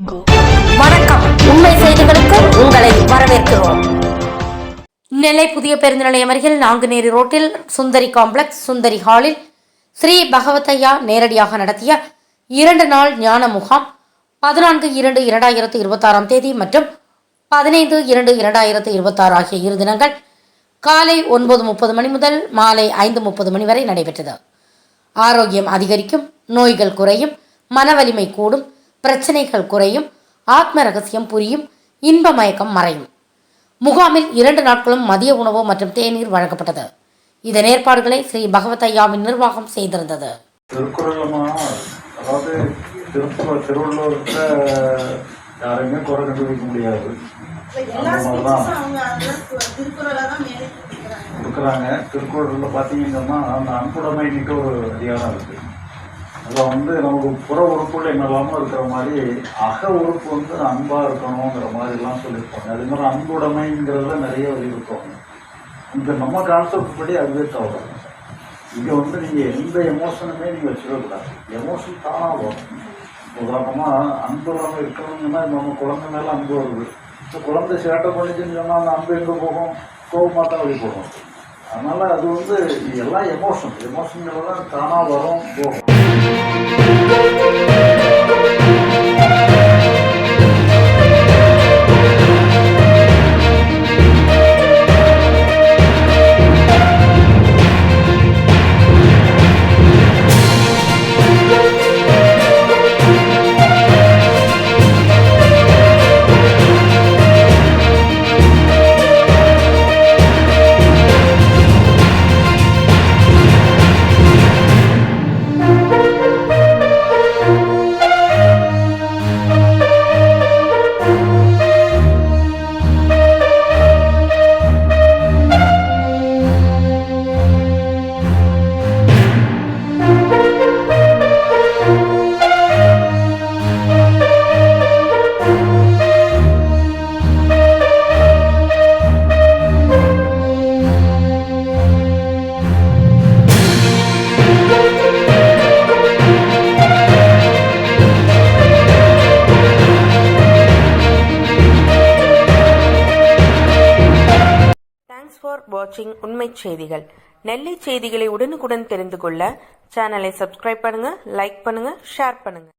வணக்கம். உண்மை செய்திகளுக்கு உங்களை வரவேற்கிறோம். நெல்லை புதிய பேருந்து நிலையம் அருகில் நாங்குநேரி ரோட்டில் சுந்தரி காம்ப்ளெக்ஸ் சுந்தரி ஹாலில் ஸ்ரீ பகவத்தையா நேரடியாக நடத்திய 2 நாள் ஞான முகாம் 14/2/2026 மற்றும் 15/2/2026 ஆகிய 2 தினங்கள் காலை 9:30 மணி முதல் மாலை 5:30 மணி வரை நடைபெற்றது. ஆரோக்கியம் அதிகரிக்கும், நோய்கள் குறையும், மனவலிமை கூடும், பிரச்சனைகள் குறையும், ஆத்ம ரகசியம் புரியும், இன்ப மயக்கம் மறையும். முகாமில் 2 நாட்களும் மதிய உணவு மற்றும் தேநீர் வழங்கப்பட்டது. இதன் ஏற்பாடுகளை ஸ்ரீ பகவத்தையாவின் நிர்வாகம் செய்திருந்தது. திருவள்ளூர்ல யாருமே குறை கண்டுபிடிக்க முடியாது. கொடுக்குறாங்க. திருக்குறளில் பார்த்தீங்கன்னா அந்த அன்புடைமைன்ட்டு ஒரு அதிகாரம் இருக்குது. அதில் நமக்கு புற உறுப்புகள் என்னெல்லாமோ இருக்கிற மாதிரி அக உறுப்பு அன்பாக இருக்கணுங்கிற மாதிரிலாம் சொல்லியிருப்பாங்க. அதே மாதிரி அன்புடைமைங்கிறதுல நிறைய வலியுறுத்துவாங்க. இந்த நம்ம கான்செப்ட் படி அதுவே தவறு. இங்கே நீங்கள் எந்த எமோஷனுமே நீங்கள் வச்சுக்கக்கூடாது. எமோஷன் தானாக வரும். உதாரணமாக அன்பு இல்லாமல் இருக்கணுங்கன்னா நம்ம குழந்தை மேலே அன்பு வருது. இப்போ குழந்தை சேட்டை பண்ணிச்சுன்னு சொன்னால் அந்த அன்பு எங்கே போகும்? கோபமாக தான் வெளி போகும். அதனால் அது எல்லாம் எமோஷன்லாம் தானாக வரும், போகும். Thanks for watching உண்மை செய்திகள். நெல்லை செய்திகளை உடனுக்குடன் தெரிந்து கொள்ள சேனலை சப்ஸ்கிரைப் பண்ணுங்க, லைக் பண்ணுங்க, ஷேர் பண்ணுங்க.